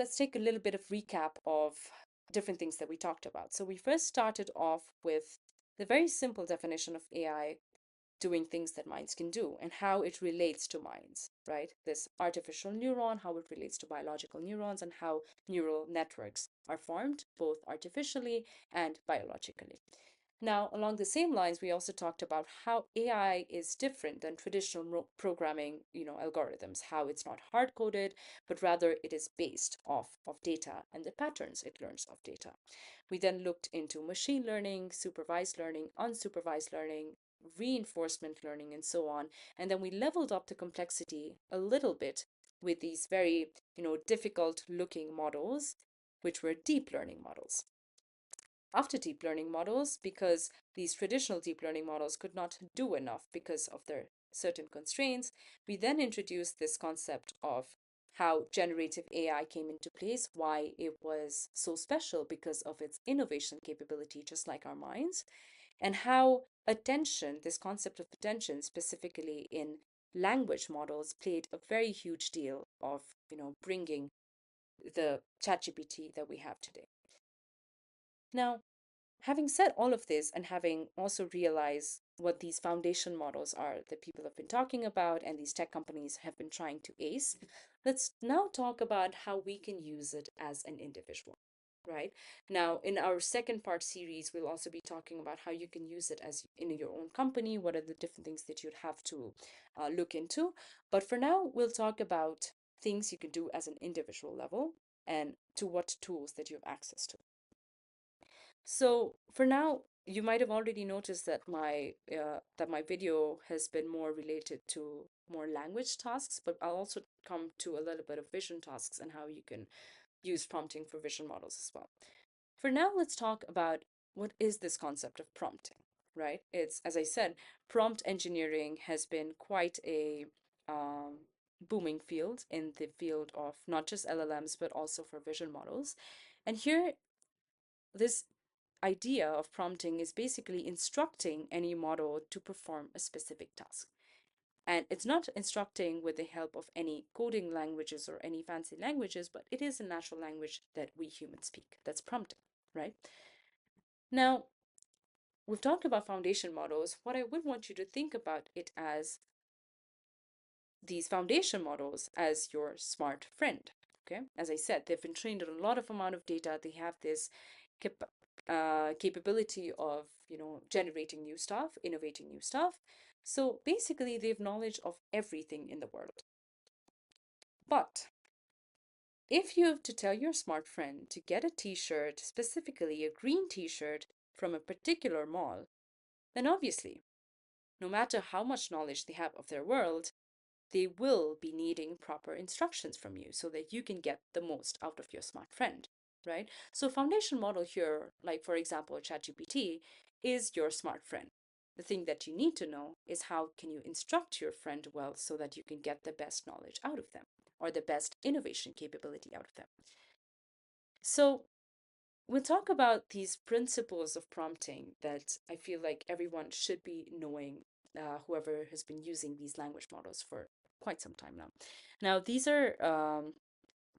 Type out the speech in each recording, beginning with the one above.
let's take a little bit of recap of different things that we talked about. So we first started off with the very simple definition of AI doing things that minds can do and how it relates to minds, right? This artificial neuron, how it relates to biological neurons, and how neural networks are formed both artificially and biologically. Now, along the same lines, we also talked about how AI is different than traditional programming, algorithms, how it's not hard coded, but rather it is based off of data and the patterns it learns of data. We then looked into machine learning, supervised learning, unsupervised learning, reinforcement learning, and so on. And then we leveled up the complexity a little bit with these very, difficult looking models, which were deep learning models. After deep learning models, because these traditional deep learning models could not do enough because of their certain constraints, we then introduced this concept of how generative AI came into place, why it was so special because of its innovation capability, just like our minds, and how attention, this concept of attention, specifically in language models, played a very huge deal of, bringing the ChatGPT that we have today. Now, having said all of this and having also realized what these foundation models are that people have been talking about and these tech companies have been trying to ace, let's now talk about how we can use it as an individual. Right now, in our second part series, we'll also be talking about how you can use it as in your own company. What are the different things that you'd have to look into? But for now, we'll talk about things you can do as an individual level and to what tools that you have access to. So for now, you might have already noticed that my video has been more related to more language tasks, but I'll also come to a little bit of vision tasks and how you can use prompting for vision models as well. For now, let's talk about what is this concept of prompting, right? It's, as I said, prompt engineering has been quite a booming field in the field of not just LLMs, but also for vision models. And here, this idea of prompting is basically instructing any model to perform a specific task. And it's not instructing with the help of any coding languages or any fancy languages, but it is a natural language that we humans speak. That's prompting, right? Now, we've talked about foundation models. What I would want you to think about it as these foundation models as your smart friend. Okay, as I said, they've been trained on a lot of amount of data. They have this capability of generating new stuff, innovating new stuff. So basically, they have knowledge of everything in the world. But if you have to tell your smart friend to get a t-shirt, specifically a green t-shirt from a particular mall, then obviously, no matter how much knowledge they have of their world, they will be needing proper instructions from you so that you can get the most out of your smart friend, right? So foundation model here, like for example, ChatGPT, is your smart friend. The thing that you need to know is how can you instruct your friend well so that you can get the best knowledge out of them or the best innovation capability out of them. So we'll talk about these principles of prompting that I feel like everyone should be knowing, whoever has been using these language models for quite some time now. Now, these are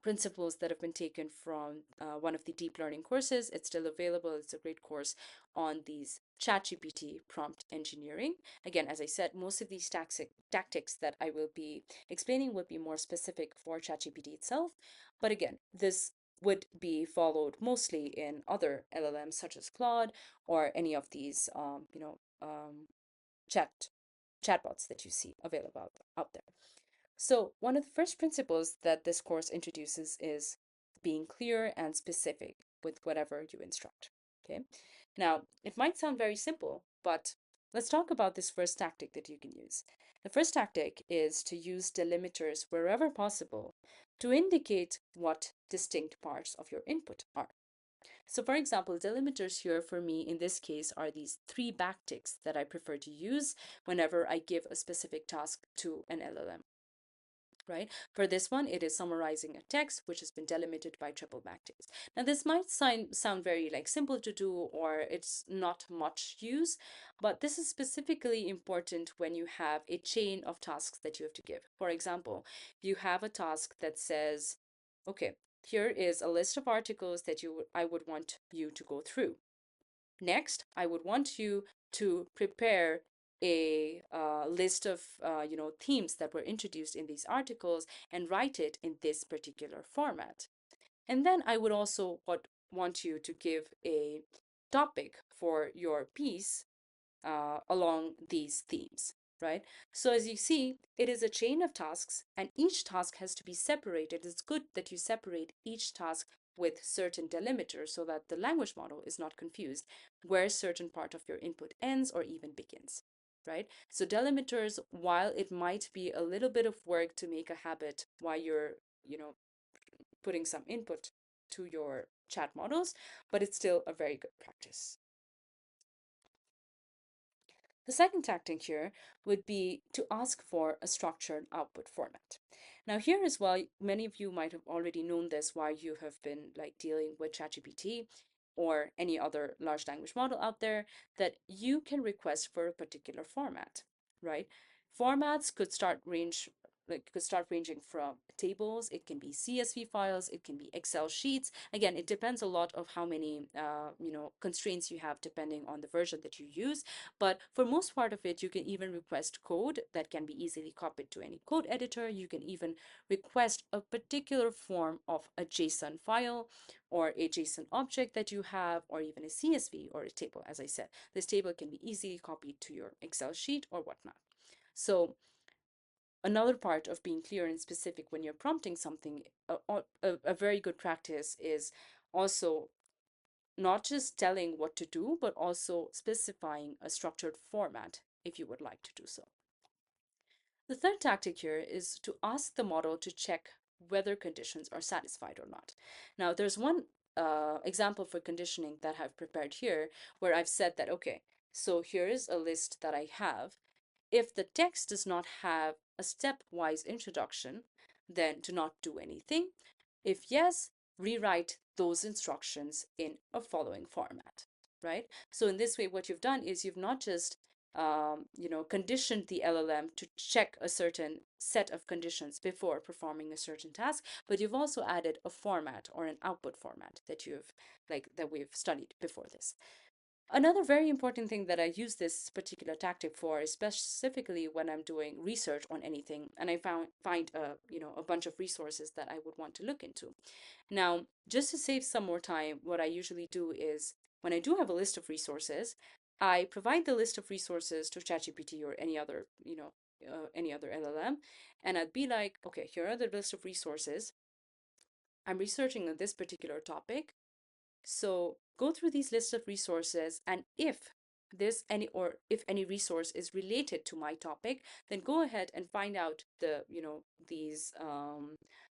principles that have been taken from one of the deep learning courses. It's still available. It's a great course on these ChatGPT prompt engineering. Again, as I said, most of these tactics that I will be explaining would be more specific for ChatGPT itself. But again, this would be followed mostly in other LLMs such as Claude or any of these, chat chatbots that you see available out there. So, one of the first principles that this course introduces is being clear and specific with whatever you instruct. Okay. Now, it might sound very simple, but let's talk about this first tactic that you can use. The first tactic is to use delimiters wherever possible to indicate what distinct parts of your input are. So for example, delimiters here for me in this case are these three backticks that I prefer to use whenever I give a specific task to an LLM, right? For this one, it is summarizing a text which has been delimited by triple backticks. Now, this might sound very like simple to do or it's not much use, but this is specifically important when you have a chain of tasks that you have to give. For example, you have a task that says, okay, here is a list of articles that I would want you to go through. Next, I would want you to prepare a list of themes that were introduced in these articles and write it in this particular format. And then I would also want you to give a topic for your piece along these themes, right? So as you see, it is a chain of tasks, and each task has to be separated. It's good that you separate each task with certain delimiters so that the language model is not confused where a certain part of your input ends or even begins, right? So delimiters, while it might be a little bit of work to make a habit while you're, putting some input to your chat models, but it's still a very good practice. The second tactic here would be to ask for a structured output format. Now, here as well, many of you might have already known this while you have been like dealing with ChatGPT or any other large language model out there, that you can request for a particular format, right? Formats could start ranging from tables, it can be CSV files, it can be Excel sheets. Again, it depends a lot of how many constraints you have depending on the version that you use. But for most part of it, you can even request code that can be easily copied to any code editor. You can even request a particular form of a JSON file or a JSON object that you have, or even a CSV or a table. As I said, this table can be easily copied to your Excel sheet or whatnot. So another part of being clear and specific when you're prompting something, a very good practice is also not just telling what to do, but also specifying a structured format if you would like to do so. The third tactic here is to ask the model to check whether conditions are satisfied or not. Now, there's one example for conditioning that I've prepared here where I've said that, okay, so here is a list that I have. If the text does not have a stepwise introduction, then do not do anything. If yes, rewrite those instructions in a following format, right? So in this way, what you've done is you've not just conditioned the LLM to check a certain set of conditions before performing a certain task, but you've also added a format or an output format that we've studied before this. Another very important thing that I use this particular tactic for is specifically when I'm doing research on anything, and I find a bunch of resources that I would want to look into. Now, just to save some more time, what I usually do is when I do have a list of resources, I provide the list of resources to ChatGPT or any other LLM, and I'd be like, okay, here are the list of resources. I'm researching on this particular topic. So go through these lists of resources, and if any resource is related to my topic, then go ahead and find out these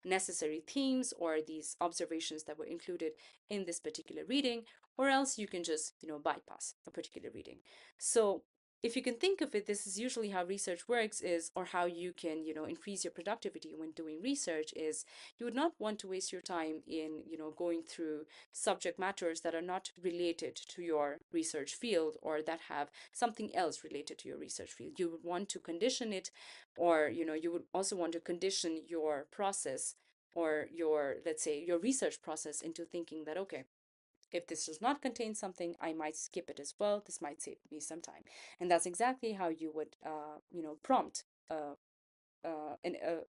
necessary themes or these observations that were included in this particular reading, or else you can just bypass a particular reading. So if you can think of it, this is usually how research works is, or how you can increase your productivity when doing research is, you would not want to waste your time in going through subject matters that are not related to your research field or that have something else related to your research field. You would want to condition it, or you would also want to condition your process or your, let's say, your research process into thinking that, okay, if this does not contain something, I might skip it as well. This might save me some time. And that's exactly how you would prompt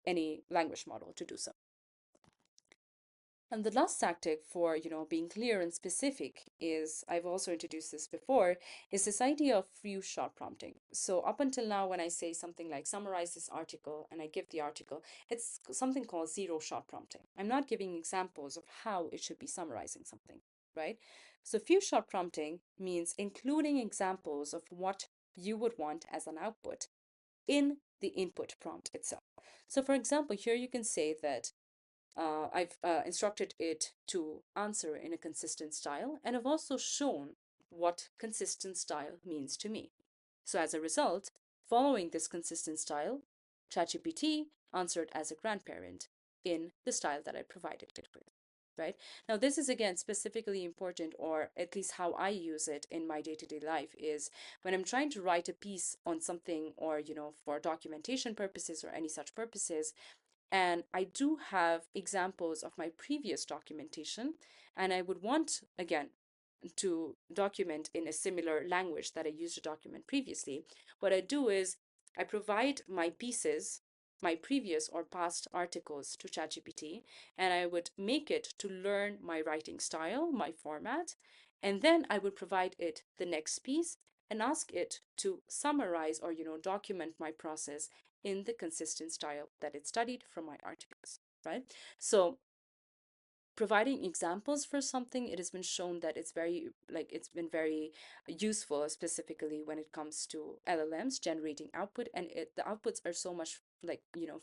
any language model to do so. And the last tactic for, being clear and specific is, I've also introduced this before, is this idea of few shot prompting. So up until now, when I say something like summarize this article and I give the article, it's something called zero shot prompting. I'm not giving examples of how it should be summarizing something, right? So few shot prompting means including examples of what you would want as an output in the input prompt itself. So for example, here you can say that I've instructed it to answer in a consistent style, and I've also shown what consistent style means to me. So as a result, following this consistent style, ChatGPT answered as a grandparent in the style that I provided it with. Right? Now, this is again specifically important, or at least how I use it in my day-to-day life, is when I'm trying to write a piece on something, or for documentation purposes or any such purposes, And I do have examples of my previous documentation, and I would want, again, to document in a similar language that I used to document previously. What I do is I provide my pieces, my previous or past articles to ChatGPT, and I would make it to learn my writing style, my format, and then I would provide it the next piece and ask it to summarize or document my process in the consistent style that it studied from my articles, right? So providing examples for something, it has been shown that it's been very useful, specifically when it comes to LLMs generating output, and the outputs are so much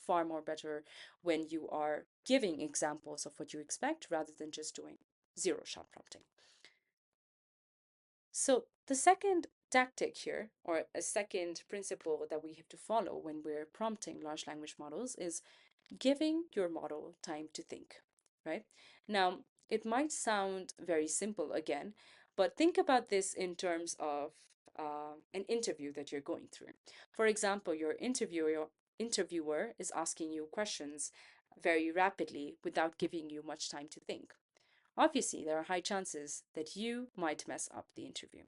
far more better when you are giving examples of what you expect rather than just doing zero shot prompting. So the second tactic here, or a second principle that we have to follow when we're prompting large language models, is giving your model time to think, right? Now, it might sound very simple again, but think about this in terms of an interview that you're going through. For example, your interviewer is asking you questions very rapidly without giving you much time to think. Obviously, there are high chances that you might mess up the interview,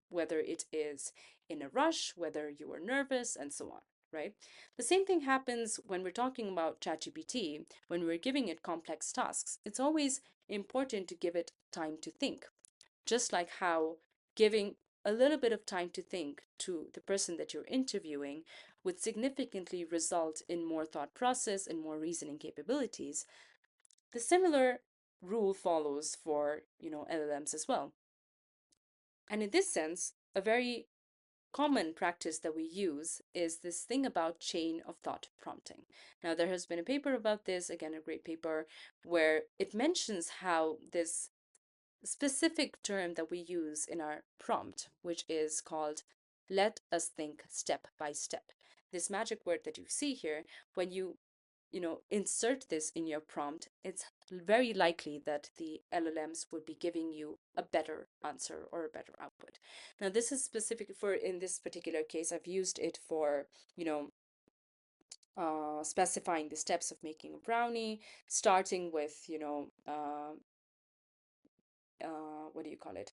whether it is in a rush, whether you are nervous, and so on, right? The same thing happens when we're talking about ChatGPT, when we're giving it complex tasks. It's always important to give it time to think, just like how giving a little bit of time to think to the person that you're interviewing would significantly result in more thought process and more reasoning capabilities. The similar rule follows for, LLMs as well. And in this sense, a very common practice that we use is this thing about chain of thought prompting. Now, there has been a paper about this, again, a great paper, where it mentions how this specific term that we use in our prompt, which is called let us think step by step. This magic word that you see here, when you insert this in your prompt, it's very likely that the LLMs would be giving you a better answer or a better output. Now, this is specific for, in this particular case, I've used it for, you know, specifying the steps of making a brownie, starting with, what do you call it?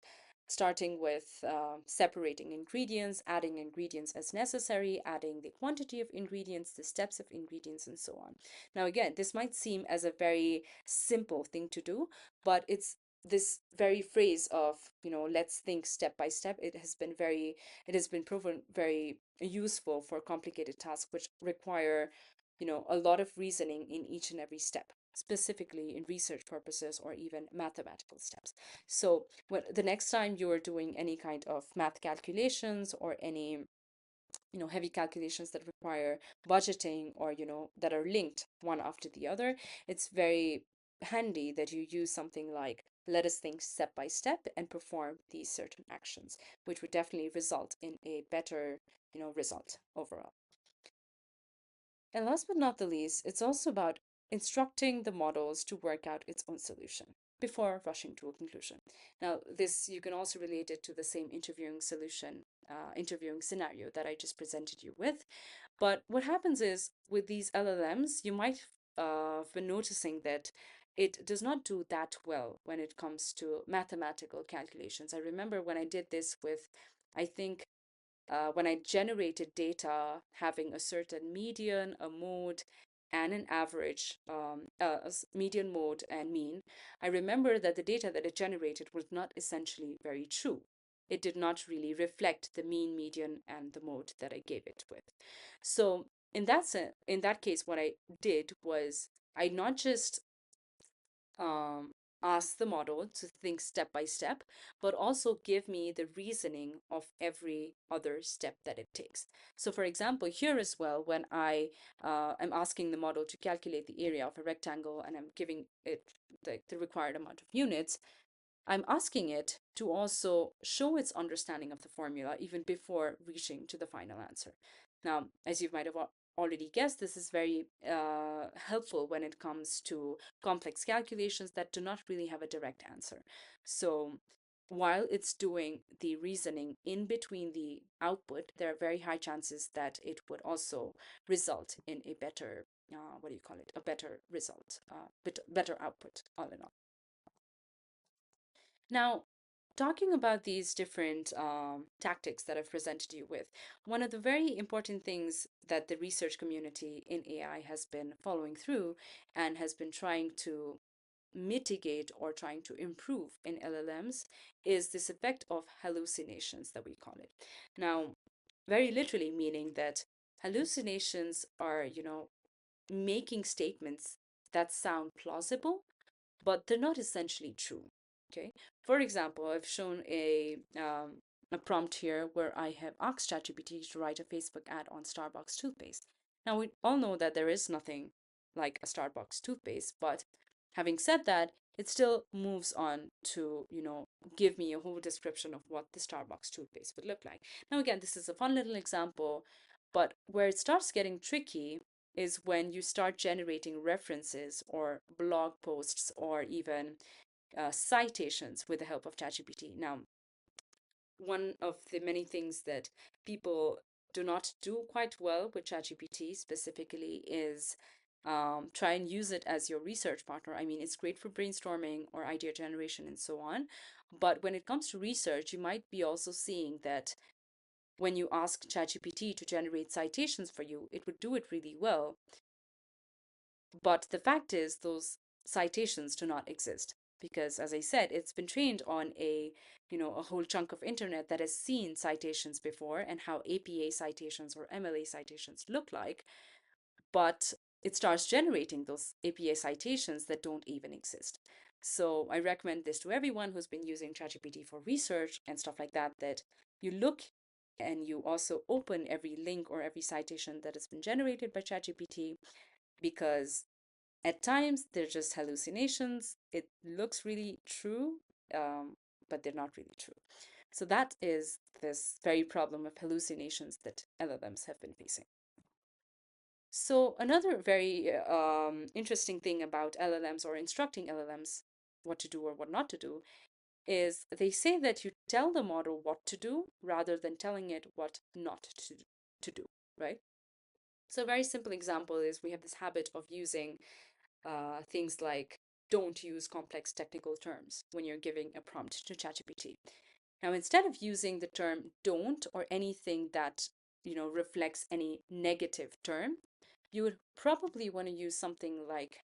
Starting with separating ingredients, adding ingredients as necessary, adding the quantity of ingredients, the steps of ingredients, and so on. Now, again, this might seem as a very simple thing to do, but it's this very phrase of, let's think step by step. It has been proven very useful for complicated tasks which require, a lot of reasoning in each and every step, specifically in research purposes or even mathematical steps. So when the next time you are doing any kind of math calculations or any heavy calculations that require budgeting or that are linked one after the other, it's very handy that you use something like let us think step by step and perform these certain actions, which would definitely result in a better result overall. And last but not the least, it's also about instructing the models to work out its own solution before rushing to a conclusion. Now, this you can also relate it to the same interviewing scenario that I just presented you with. But what happens is with these LLMs, you might have been noticing that it does not do that well when it comes to mathematical calculations. I remember when I did this with, I think, when I generated data having a certain median, a mode, and an average, median, mode, and mean, I remember that the data that it generated was not essentially very true. It did not really reflect the mean, median, and the mode that I gave it with. So in that case, what I did was I not just um, ask the model to think step by step, but also give me the reasoning of every other step that it takes. So, for example, here as well, when I am asking the model to calculate the area of a rectangle and I'm giving it the required amount of units, I'm asking it to also show its understanding of the formula even before reaching to the final answer. Now, as you might have already guessed, this is very helpful when it comes to complex calculations that do not really have a direct answer. So, while it's doing the reasoning in between the output, there are very high chances that it would also result in a better what do you call it, a better result, better output, all in all. Now, talking about these different tactics that I've presented you with, one of the very important things that the research community in AI has been following through and has been trying to mitigate or trying to improve in LLMs is this effect of hallucinations that we call it. Now, very literally meaning that hallucinations are, making statements that sound plausible, but they're not essentially true. Okay. For example, I've shown a prompt here where I have asked ChatGPT to write a Facebook ad on Starbucks toothpaste. Now we all know that there is nothing like a Starbucks toothpaste, but having said that, it still moves on to, give me a whole description of what the Starbucks toothpaste would look like. Now, again, this is a fun little example, but where it starts getting tricky is when you start generating references or blog posts or even citations with the help of ChatGPT. Now, one of the many things that people do not do quite well with ChatGPT specifically is try and use it as your research partner. I mean, it's great for brainstorming or idea generation and so on. But when it comes to research, you might be also seeing that when you ask ChatGPT to generate citations for you, it would do it really well. But the fact is, those citations do not exist because, as I said, it's been trained on a whole chunk of internet that has seen citations before and how APA citations or MLA citations look like, but it starts generating those APA citations that don't even exist. So I recommend this to everyone who's been using ChatGPT for research and stuff like that, that you look and you also open every link or every citation that has been generated by ChatGPT because at times they're just hallucinations. It looks really true, but they're not really true. So that is this very problem of hallucinations that LLMs have been facing. So another very interesting thing about LLMs or instructing LLMs what to do or what not to do is they say that you tell the model what to do rather than telling it what not to do, right? So a very simple example is we have this habit of using things like don't use complex technical terms when you're giving a prompt to ChatGPT. Now, instead of using the term don't or anything that, reflects any negative term, you would probably want to use something like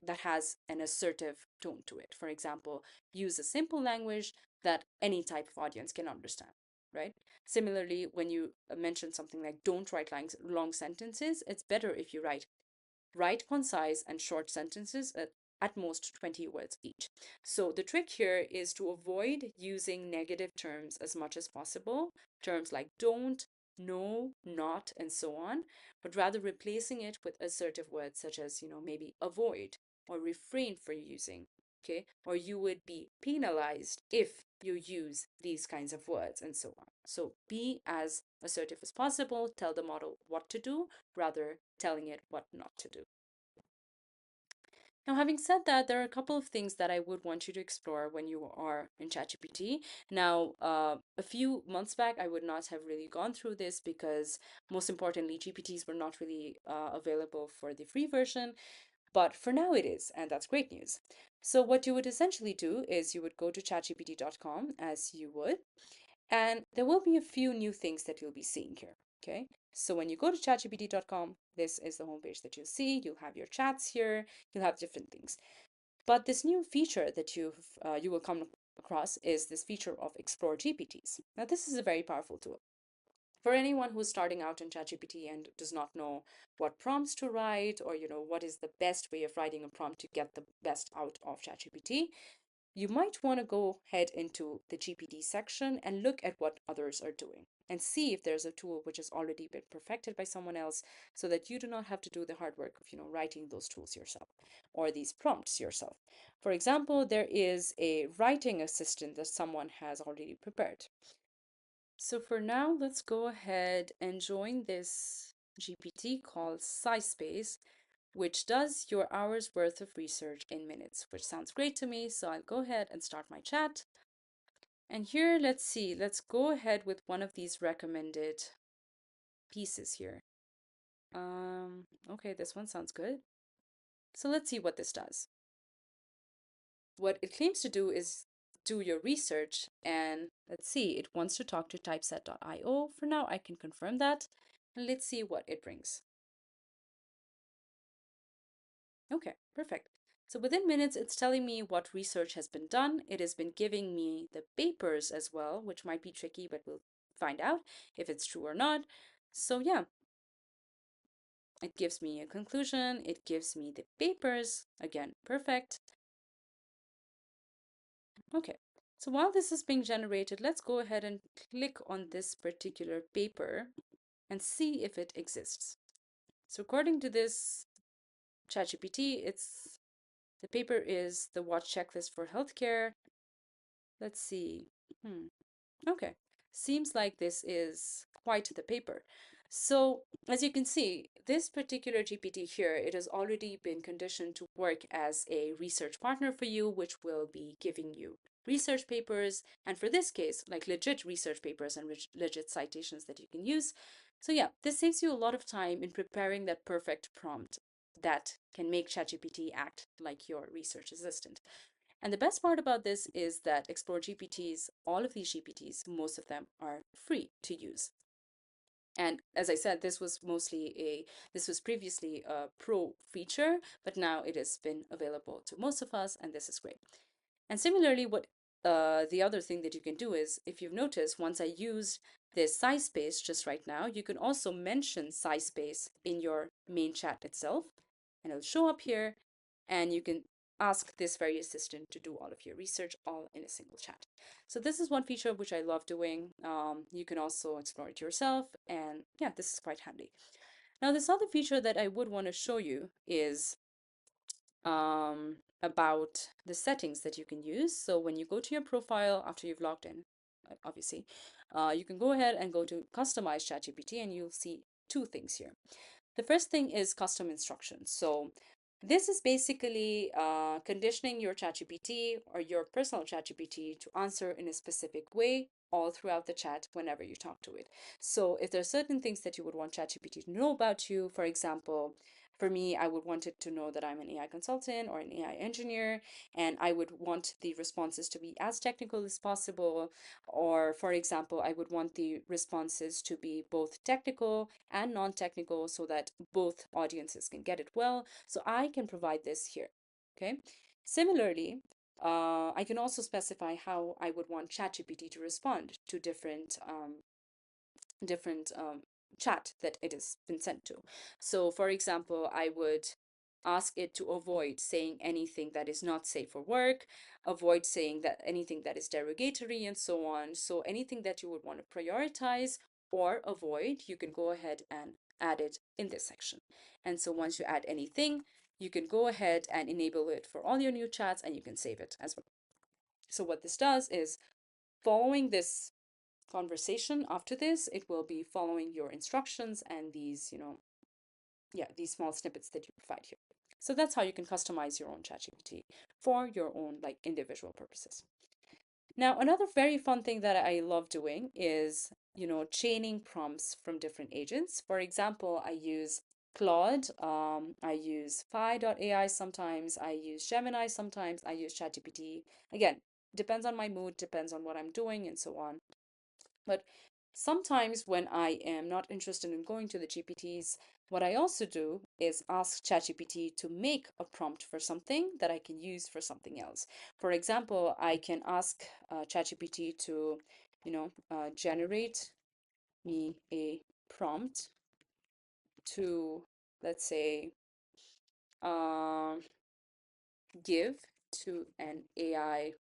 that has an assertive tone to it. For example, use a simple language that any type of audience can understand, right? Similarly, when you mention something like don't write long sentences, it's better if you write concise and short sentences at most 20 words each. So the trick here is to avoid using negative terms as much as possible, terms like don't, no, not, and so on, but rather replacing it with assertive words such as, maybe avoid or refrain from using, okay? Or you would be penalized if you use these kinds of words and so on. So be as assertive as possible, tell the model what to do rather telling it what not to do. Now, having said that, there are a couple of things that I would want you to explore when you are in ChatGPT. Now, a few months back, I would not have really gone through this because, most importantly, GPTs were not really available for the free version. But for now, it is, and that's great news. So, what you would essentially do is you would go to chatgpt.com as you would, and there will be a few new things that you'll be seeing here. Okay. So when you go to chatgpt.com, this is the homepage that you'll see. You'll have your chats here. You'll have different things. But this new feature that you will come across is this feature of Explore GPTs. Now, this is a very powerful tool. For anyone who's starting out in ChatGPT and does not know what prompts to write or what is the best way of writing a prompt to get the best out of ChatGPT, you might want to go head into the GPT section and look at what others are doing and see if there's a tool which has already been perfected by someone else so that you do not have to do the hard work of writing those tools yourself or these prompts yourself. For example, there is a writing assistant that someone has already prepared. So for now, let's go ahead and join this GPT called SciSpace, which does your hour's worth of research in minutes, which sounds great to me. So I'll go ahead and start my chat. And here, let's see, let's go ahead with one of these recommended pieces here. Okay, this one sounds good. So let's see what this does. What it claims to do is do your research, and let's see, it wants to talk to typeset.io. For now, I can confirm that. And let's see what it brings. Okay, perfect. So within minutes, it's telling me what research has been done. It has been giving me the papers as well, which might be tricky, but we'll find out if it's true or not. So yeah, it gives me a conclusion. It gives me the papers. Again, perfect. Okay. So while this is being generated, let's go ahead and click on this particular paper and see if it exists. So according to this ChatGPT, the paper is the watch checklist for healthcare. Let's see. Hmm. Okay. Seems like this is quite the paper. So as you can see, this particular GPT here, it has already been conditioned to work as a research partner for you, which will be giving you research papers. And for this case, like legit research papers and legit citations that you can use. So yeah, this saves you a lot of time in preparing that perfect prompt that can make ChatGPT act like your research assistant. And the best part about this is that Explore GPTs, all of these GPTs, most of them are free to use. And as I said, this was previously a pro feature, but now it has been available to most of us, and this is great. And similarly, what the other thing that you can do is, if you've noticed, once I used this size space just right now, you can also mention size space in your main chat itself, and it'll show up here, and you can ask this very assistant to do all of your research all in a single chat. So this is one feature which I love doing. You can also explore it yourself, and yeah, this is quite handy. Now, this other feature that I would want to show you is about the settings that you can use. So when you go to your profile after you've logged in, obviously, you can go ahead and go to customize ChatGPT, and you'll see two things here. The first thing is custom instructions. So this is basically conditioning your ChatGPT or your personal ChatGPT to answer in a specific way all throughout the chat whenever you talk to it. So if there are certain things that you would want ChatGPT to know about you, for example, for me, I would want it to know that I'm an AI consultant or an AI engineer, and I would want the responses to be as technical as possible. Or, for example, I would want the responses to be both technical and non-technical so that both audiences can get it well. So I can provide this here. Okay. Similarly, I can also specify how I would want ChatGPT to respond to different chat that it has been sent to. So, for example, I would ask it to avoid saying anything that is not safe for work, avoid saying that anything that is derogatory, and so on. So, anything that you would want to prioritize or avoid, you can go ahead and add it in this section. And so, once you add anything, you can go ahead and enable it for all your new chats, and you can save it as well. So, what this does is following this conversation after this, it will be following your instructions and these, yeah, these small snippets that you provide here. So that's how you can customize your own ChatGPT for your own like individual purposes. Now, another very fun thing that I love doing is, chaining prompts from different agents. For example, I use Claude, I use Phi.ai sometimes, I use Gemini sometimes, I use ChatGPT. Again, depends on my mood, depends on what I'm doing, and so on. But sometimes when I am not interested in going to the GPTs, what I also do is ask ChatGPT to make a prompt for something that I can use for something else. For example, I can ask ChatGPT to, generate me a prompt to, let's say, um, give to an AI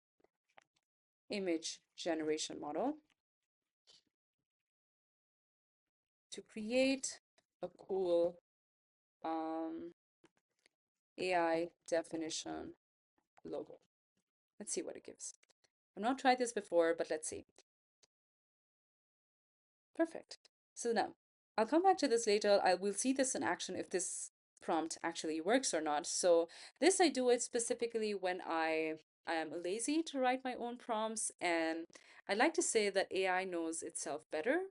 image generation model to create a cool AI definition logo. Let's see what it gives. I've not tried this before, but let's see. Perfect. So now I'll come back to this later. I will see this in action if this prompt actually works or not. So this I do it specifically when I am lazy to write my own prompts, and I like to say that AI knows itself better.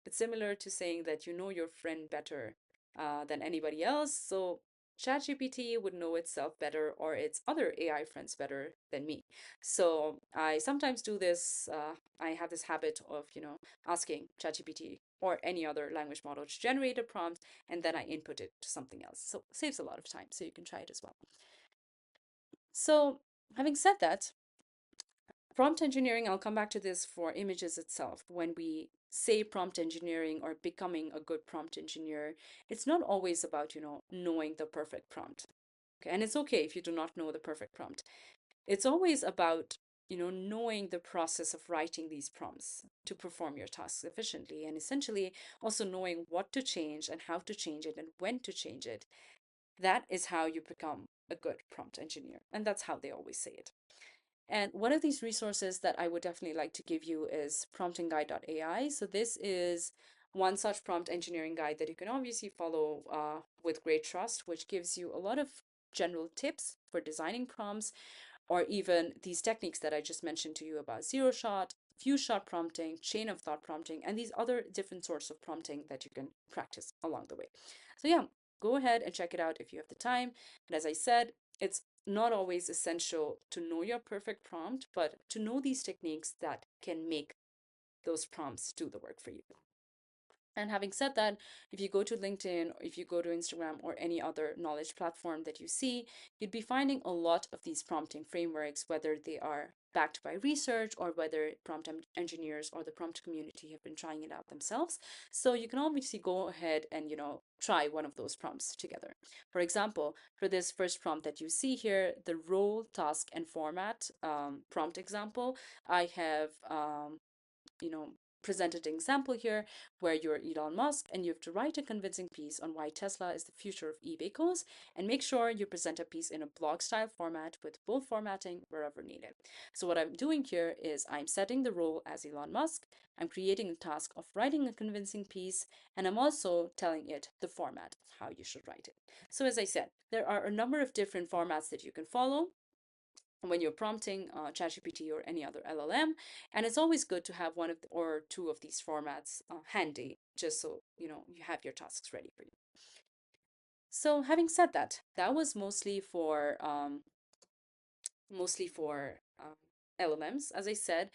It's similar to saying that you know your friend better than anybody else. So ChatGPT would know itself better or its other AI friends better than me. So I sometimes do this. I have this habit of, asking ChatGPT or any other language model to generate a prompt, and then I input it to something else. So it saves a lot of time. So you can try it as well. So having said that, prompt engineering, I'll come back to this for images itself. When we say prompt engineering or becoming a good prompt engineer, it's not always about, knowing the perfect prompt. Okay. And it's okay if you do not know the perfect prompt. It's always about, knowing the process of writing these prompts to perform your tasks efficiently, and essentially also knowing what to change and how to change it and when to change it. That is how you become a good prompt engineer. And that's how they always say it. And one of these resources that I would definitely like to give you is promptingguide.ai. So this is one such prompt engineering guide that you can obviously follow with great trust, which gives you a lot of general tips for designing prompts, or even these techniques that I just mentioned to you about zero shot, few shot prompting, chain of thought prompting, and these other different sorts of prompting that you can practice along the way. So yeah, go ahead and check it out if you have the time. And as I said, it's not always essential to know your perfect prompt, but to know these techniques that can make those prompts do the work for you. And having said that, if you go to LinkedIn or if you go to Instagram or any other knowledge platform that you see, you'd be finding a lot of these prompting frameworks, whether they are backed by research or whether engineers or the prompt community have been trying it out themselves. So you can obviously go ahead and, try one of those prompts together. For example, for this first prompt that you see here, the role, task, and format prompt example, I have you know, presented an example here where you're Elon Musk and you have to write a convincing piece on why Tesla is the future of e-vehicles, and make sure you present a piece in a blog style format with bold formatting wherever needed. So what I'm doing here is I'm setting the role as Elon Musk, I'm creating a task of writing a convincing piece, and I'm also telling it the format of how you should write it. So as I said, there are a number of different formats that you can follow when you're prompting ChatGPT or any other LLM. And it's always good to have one of or two of these formats handy, just so you have your tasks ready for you. So having said that, that was mostly for LLMs, as I said.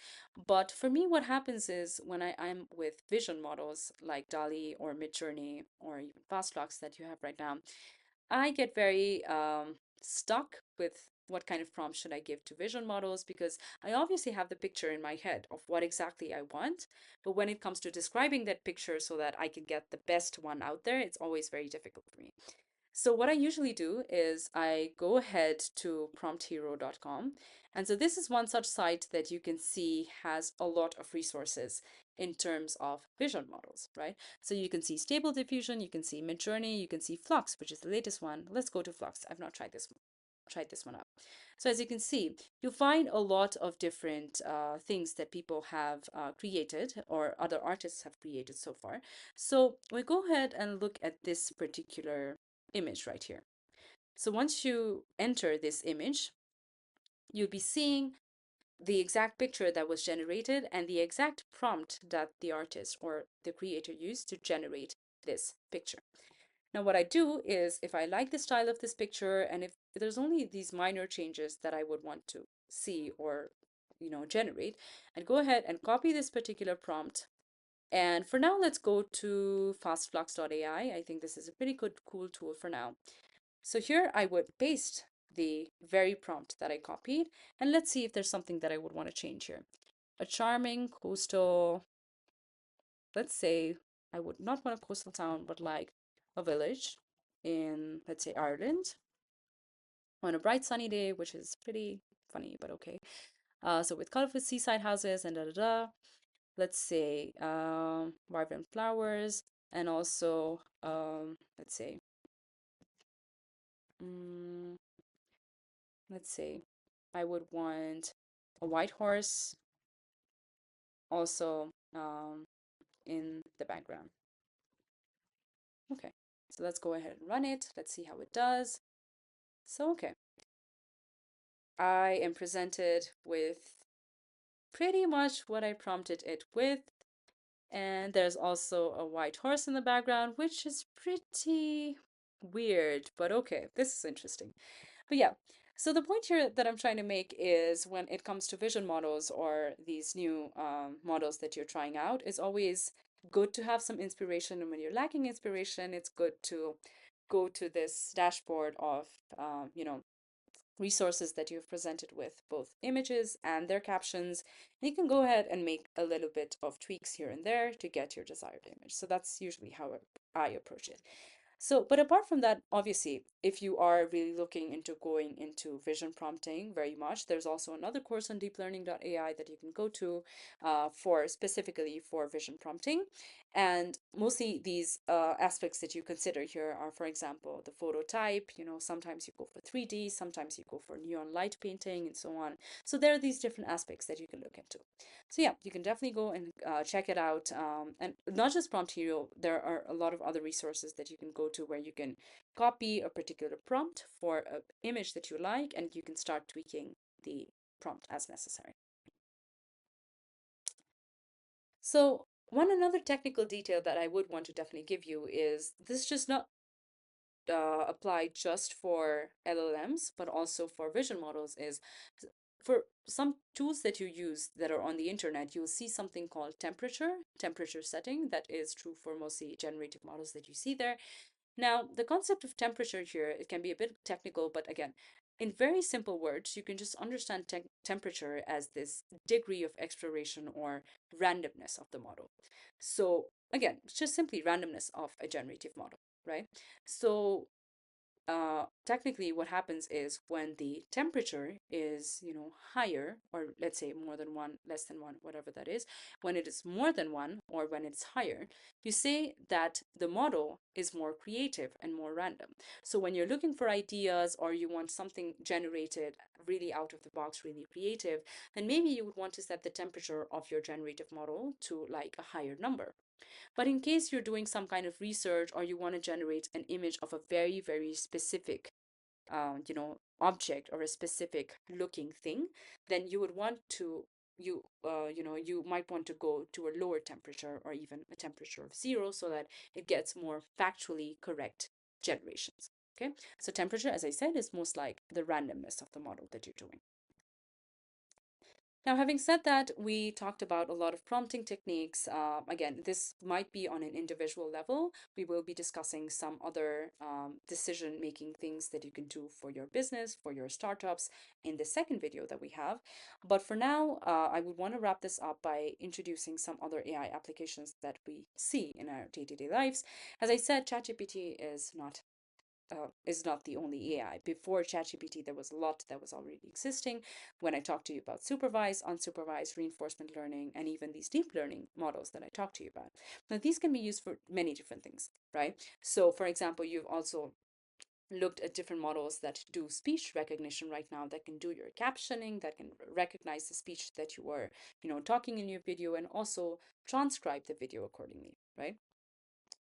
But for me, what happens is when I'm with vision models like DALI or Midjourney or even FastFlux that you have right now, I get very stuck with what kind of prompt should I give to vision models, because I obviously have the picture in my head of what exactly I want. But when it comes to describing that picture so that I can get the best one out there, it's always very difficult for me. So what I usually do is I go ahead to prompthero.com. And so this is one such site that you can see has a lot of resources in terms of vision models, right? So you can see Stable Diffusion, you can see Midjourney, you can see Flux, which is the latest one. Let's go to Flux. I've not tried this one out. So as you can see, you'll find a lot of different things that people have created or other artists have created so far. So we go ahead and look at this particular image right here. So once you enter this image, you'll be seeing the exact picture that was generated and the exact prompt that the artist or the creator used to generate this picture. Now, what I do is if I like the style of this picture and if there's only these minor changes that I would want to see or generate, I'd go ahead and copy this particular prompt. And for now, let's go to fastflux.ai. I think this is a pretty good, cool tool for now. So here I would paste the very prompt that I copied, and let's see if there's something that I would want to change here. A charming coastal, let's say I would not want a coastal town, but like a village in, let's say, Ireland on a bright sunny day, which is pretty funny, but okay. So with colorful seaside houses and da da da. Let's say vibrant flowers, and also let's say mm, let's say I would want a white horse also in the background. Okay, so let's go ahead and run it. Let's see how it does. So, okay, I am presented with pretty much what I prompted it with. And there's also a white horse in the background, which is pretty weird, but okay, this is interesting. But yeah, so the point here that I'm trying to make is when it comes to vision models or these new models that you're trying out, it's always good to have some inspiration. And when you're lacking inspiration, it's good to go to this dashboard of, you know, resources that you've presented with both images and their captions. And you can go ahead and make a little bit of tweaks here and there to get your desired image. So that's usually how I approach it. So, but apart from that, obviously, if you are really looking into going into vision prompting very much, there's also another course on deeplearning.ai that you can go to for specifically for vision prompting. And mostly these aspects that you consider here are, for example, the photo type. You know, sometimes you go for 3D, sometimes you go for neon light painting, and so on. So there are these different aspects that you can look into. So yeah, you can definitely go and check it out. And not just Prompt Hero, there are a lot of other resources that you can go to where you can copy a particular prompt for an image that you like, and you can start tweaking the prompt as necessary. So one another technical detail that I would want to definitely give you is this just not apply just for LLMs, but also for vision models is for some tools that you use that are on the internet, you'll see something called temperature setting. That is true for mostly generative models that you see there. Now, the concept of temperature here, it can be a bit technical, but again, in very simple words, you can just understand temperature as this degree of exploration or randomness of the model. So again, it's just simply randomness of a generative model, right? So technically what happens is when the temperature is, you know, higher, or let's say more than one, less than one, whatever that is, when it is more than one or when it's higher, you say that the model is more creative and more random. So when you're looking for ideas or you want something generated really out of the box, really creative, then maybe you would want to set the temperature of your generative model to like a higher number. But in case you're doing some kind of research or you want to generate an image of a very, very specific, you know, object or a specific looking thing, then you would want to, you know, you might want to go to a lower temperature or even a temperature of 0 so that it gets more factually correct generations. Okay, so temperature, as I said, is most like the randomness of the model that you're doing. Now, having said that, we talked about a lot of prompting techniques. Again, this might be on an individual level. We will be discussing some other decision-making things that you can do for your business, for your startups in the second video that we have. But for now, I would want to wrap this up by introducing some other AI applications that we see in our day-to-day lives. As I said, ChatGPT is not the only AI. Before ChatGPT, there was a lot that was already existing. When I talked to you about supervised, unsupervised, reinforcement learning, and even these deep learning models that I talked to you about. Now, these can be used for many different things, right? So, for example, you've also looked at different models that do speech recognition right now that can do your captioning, that can recognize the speech that you were, you know, talking in your video, and also transcribe the video accordingly, right?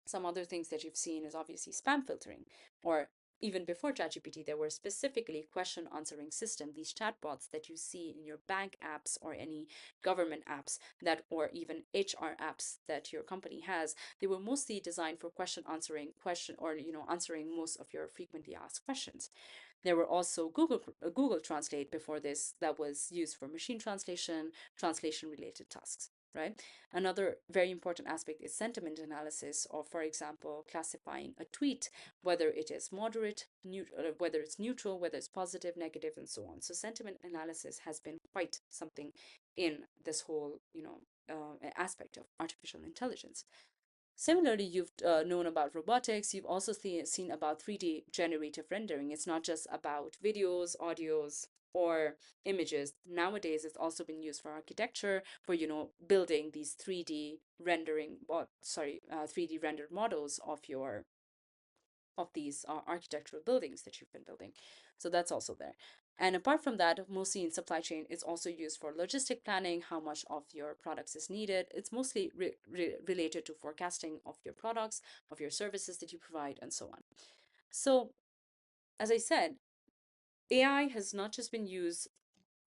Some other things that you've seen is obviously spam filtering, or even before ChatGPT, there were specifically question answering system, these chatbots that you see in your bank apps or any government apps that, or even HR apps that your company has. They were mostly designed for question answering, or you know, answering most of your frequently asked questions. There were also Google Translate before this that was used for machine translation, translation related tasks, right? Another very important aspect is sentiment analysis, or for example, classifying a tweet, whether it is moderate, whether it's neutral, whether it's positive, negative, and so on. So sentiment analysis has been quite something in this whole, you know, aspect of artificial intelligence. Similarly, you've known about robotics. You've also seen about 3D generative rendering. It's not just about videos, audios, or images. Nowadays, it's also been used for architecture, for, you know, building these 3D rendering, 3D rendered models of these architectural buildings that you've been building. So that's also there. And apart from that, mostly in supply chain, it's also used for logistic planning, how much of your products is needed. It's mostly related to forecasting of your products, of your services that you provide, and so on. So, as I said, AI has not just been used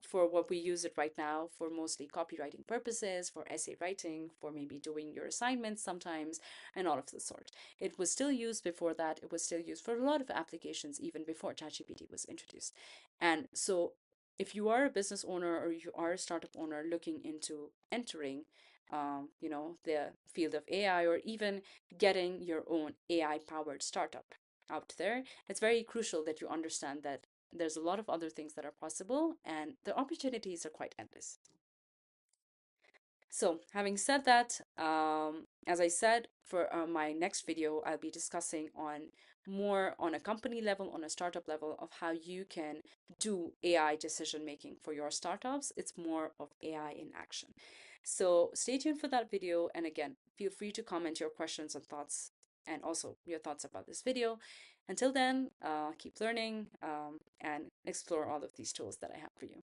for what we use it right now for mostly copywriting purposes, for essay writing, for maybe doing your assignments sometimes, and all of the sort. It was still used before that. It was still used for a lot of applications even before ChatGPT was introduced. And so if you are a business owner or you are a startup owner looking into entering the field of AI, or even getting your own AI powered startup out there, it's very crucial that you understand that there's a lot of other things that are possible and the opportunities are quite endless. So, having said that, as I said, for my next video, I'll be discussing on more on a company level, on a startup level, of how you can do AI decision making for your startups. It's more of AI in action. So, stay tuned for that video. And again, feel free to comment your questions and thoughts, and also your thoughts about this video. Until then, keep learning and explore all of these tools that I have for you.